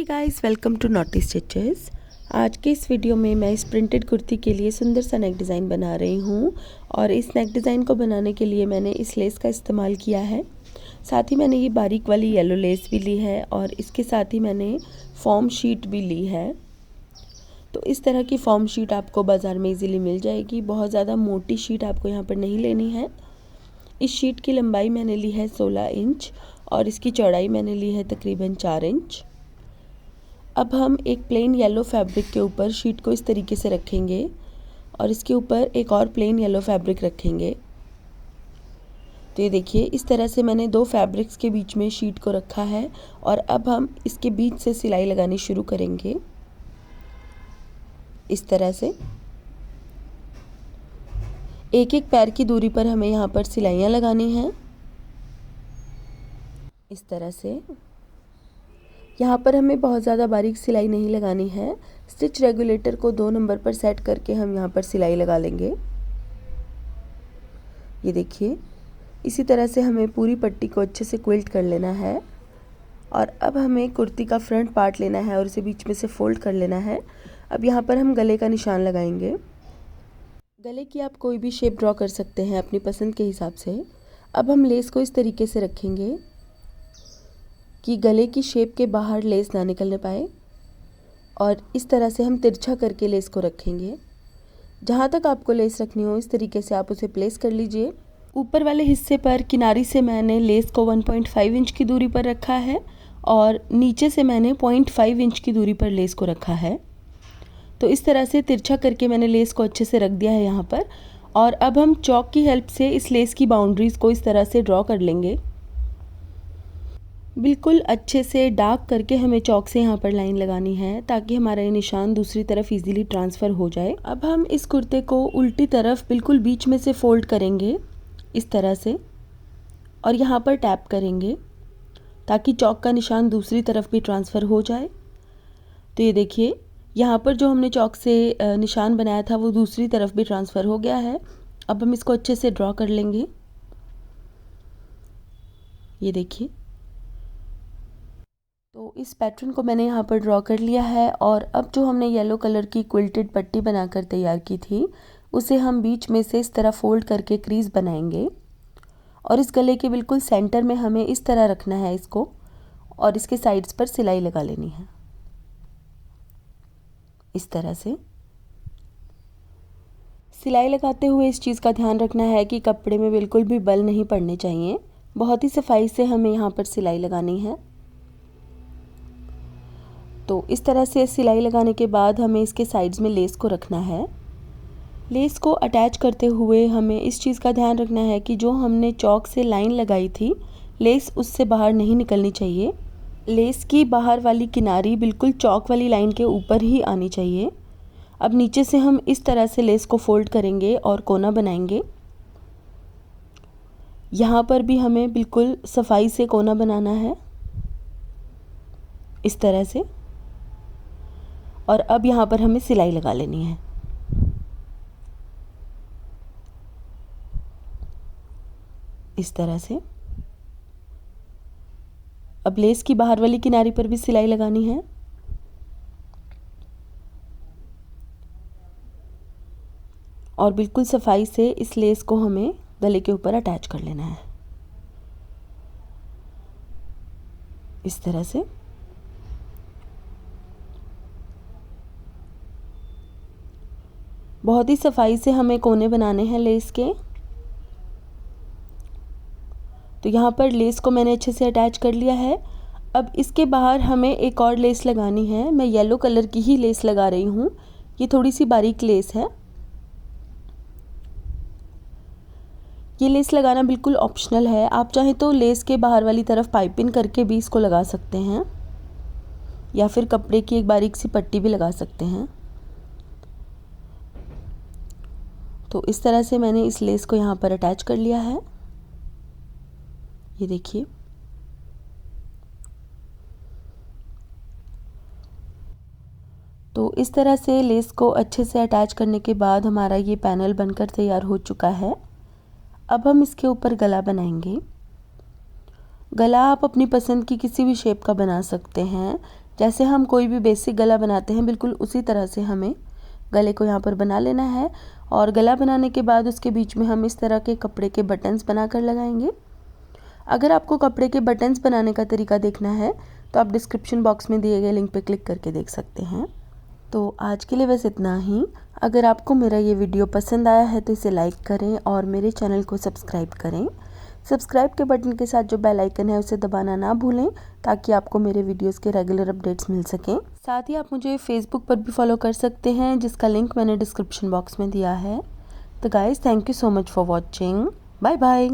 Hey guys, welcome to Naughty Stitches. आज के इस वीडियो में मैं इस प्रिंटेड कुर्ती के लिए सुंदर सा नेक डिज़ाइन बना रही हूँ। और इस नेक डिज़ाइन को बनाने के लिए मैंने इस लेस का इस्तेमाल किया है। साथ ही मैंने ये बारीक वाली येलो लेस भी ली है और इसके साथ ही मैंने फॉर्म शीट भी ली है। तो इस तरह की फॉर्म शीट आपको बाज़ार में इजीली मिल जाएगी। बहुत ज़्यादा मोटी शीट आपको यहाँ पर नहीं लेनी है। इस शीट की लंबाई मैंने ली है 16 इंच और इसकी चौड़ाई मैंने ली है तकरीबन 4 इंच। अब हम एक प्लेन येलो फैब्रिक के ऊपर शीट को इस तरीके से रखेंगे और इसके ऊपर एक और प्लेन येलो फैब्रिक रखेंगे। तो ये देखिए, इस तरह से मैंने दो फैब्रिक्स के बीच में शीट को रखा है और अब हम इसके बीच से सिलाई लगानी शुरू करेंगे। इस तरह से एक एक पैर की दूरी पर हमें यहाँ पर सिलाइयाँ लगानी हैं। इस तरह से यहाँ पर हमें बहुत ज़्यादा बारीक सिलाई नहीं लगानी है। स्टिच रेगुलेटर को 2 नंबर पर सेट करके हम यहाँ पर सिलाई लगा लेंगे। ये देखिए, इसी तरह से हमें पूरी पट्टी को अच्छे से क्विल्ट कर लेना है। और अब हमें कुर्ती का फ्रंट पार्ट लेना है और इसे बीच में से फोल्ड कर लेना है। अब यहाँ पर हम गले का निशान लगाएंगे। गले की आप कोई भी शेप ड्रॉ कर सकते हैं अपनी पसंद के हिसाब से। अब हम लेस को इस तरीके से रखेंगे कि गले की शेप के बाहर लेस ना निकलने पाए और इस तरह से हम तिरछा करके लेस को रखेंगे। जहाँ तक आपको लेस रखनी हो इस तरीके से आप उसे प्लेस कर लीजिए। ऊपर वाले हिस्से पर किनारी से मैंने लेस को 1.5 इंच की दूरी पर रखा है और नीचे से मैंने 0.5 इंच की दूरी पर लेस को रखा है। तो इस तरह से तिरछा करके मैंने लेस को अच्छे से रख दिया है यहाँ पर। और अब हम चॉक की हेल्प से इस लेस की बाउंड्रीज़ को इस तरह से ड्रॉ कर लेंगे। बिल्कुल अच्छे से डार्क करके हमें चॉक से यहाँ पर लाइन लगानी है ताकि हमारा ये निशान दूसरी तरफ इजीली ट्रांसफ़र हो जाए। अब हम इस कुर्ते को उल्टी तरफ बिल्कुल बीच में से फोल्ड करेंगे इस तरह से और यहाँ पर टैप करेंगे ताकि चॉक का निशान दूसरी तरफ भी ट्रांसफ़र हो जाए। तो ये देखिए, यहाँ पर जो हमने चॉक से निशान बनाया था वो दूसरी तरफ भी ट्रांसफ़र हो गया है। अब हम इसको अच्छे से ड्रॉ कर लेंगे। ये देखिए, तो इस पैटर्न को मैंने यहाँ पर ड्रॉ कर लिया है। और अब जो हमने येलो कलर की क्विल्टेड पट्टी बनाकर तैयार की थी उसे हम बीच में से इस तरह फोल्ड करके क्रीज बनाएंगे और इस गले के बिल्कुल सेंटर में हमें इस तरह रखना है इसको और इसके साइड्स पर सिलाई लगा लेनी है। इस तरह से सिलाई लगाते हुए इस चीज़ का ध्यान रखना है कि कपड़े में बिल्कुल भी बल नहीं पड़ने चाहिए। बहुत ही सफाई से हमें यहाँ पर सिलाई लगानी है। तो इस तरह से सिलाई लगाने के बाद हमें इसके साइड्स में लेस को रखना है। लेस को अटैच करते हुए हमें इस चीज़ का ध्यान रखना है कि जो हमने चॉक से लाइन लगाई थी लेस उससे बाहर नहीं निकलनी चाहिए। लेस की बाहर वाली किनारी बिल्कुल चॉक वाली लाइन के ऊपर ही आनी चाहिए। अब नीचे से हम इस तरह से लेस को फोल्ड करेंगे और कोना बनाएंगे। यहाँ पर भी हमें बिल्कुल सफाई से कोना बनाना है इस तरह से। और अब यहाँ पर हमें सिलाई लगा लेनी है। इस तरह से अब लेस की बाहर वाली किनारी पर भी सिलाई लगानी है। और बिल्कुल सफाई से इस लेस को हमें गले के ऊपर अटैच कर लेना है इस तरह से। बहुत ही सफाई से हमें कोने बनाने हैं लेस के। तो यहाँ पर लेस को मैंने अच्छे से अटैच कर लिया है। अब इसके बाहर हमें एक और लेस लगानी है। मैं येलो कलर की ही लेस लगा रही हूँ। ये थोड़ी सी बारीक लेस है। ये लेस लगाना बिल्कुल ऑप्शनल है। आप चाहें तो लेस के बाहर वाली तरफ पाइपिंग करके भी इसको लगा सकते हैं या फिर कपड़े की एक बारीक सी पट्टी भी लगा सकते हैं। तो इस तरह से मैंने इस लेस को यहाँ पर अटैच कर लिया है। ये देखिए, तो इस तरह से लेस को अच्छे से अटैच करने के बाद हमारा ये पैनल बनकर तैयार हो चुका है। अब हम इसके ऊपर गला बनाएंगे। गला आप अपनी पसंद की किसी भी शेप का बना सकते हैं। जैसे हम कोई भी बेसिक गला बनाते हैं बिल्कुल उसी तरह से हमें गले को यहाँ पर बना लेना है। और गला बनाने के बाद उसके बीच में हम इस तरह के कपड़े के बटन्स बनाकर लगाएंगे। अगर आपको कपड़े के बटन्स बनाने का तरीका देखना है तो आप डिस्क्रिप्शन बॉक्स में दिए गए लिंक पर क्लिक करके देख सकते हैं। तो आज के लिए बस इतना ही। अगर आपको मेरा ये वीडियो पसंद आया है तो इसे लाइक करें और मेरे चैनल को सब्सक्राइब करें। सब्सक्राइब के बटन के साथ जो बेल आइकन है उसे दबाना ना भूलें ताकि आपको मेरे वीडियोस के रेगुलर अपडेट्स मिल सकें। साथ ही आप मुझे फेसबुक पर भी फॉलो कर सकते हैं जिसका लिंक मैंने डिस्क्रिप्शन बॉक्स में दिया है। तो guys, thank you so much for watching. Bye bye.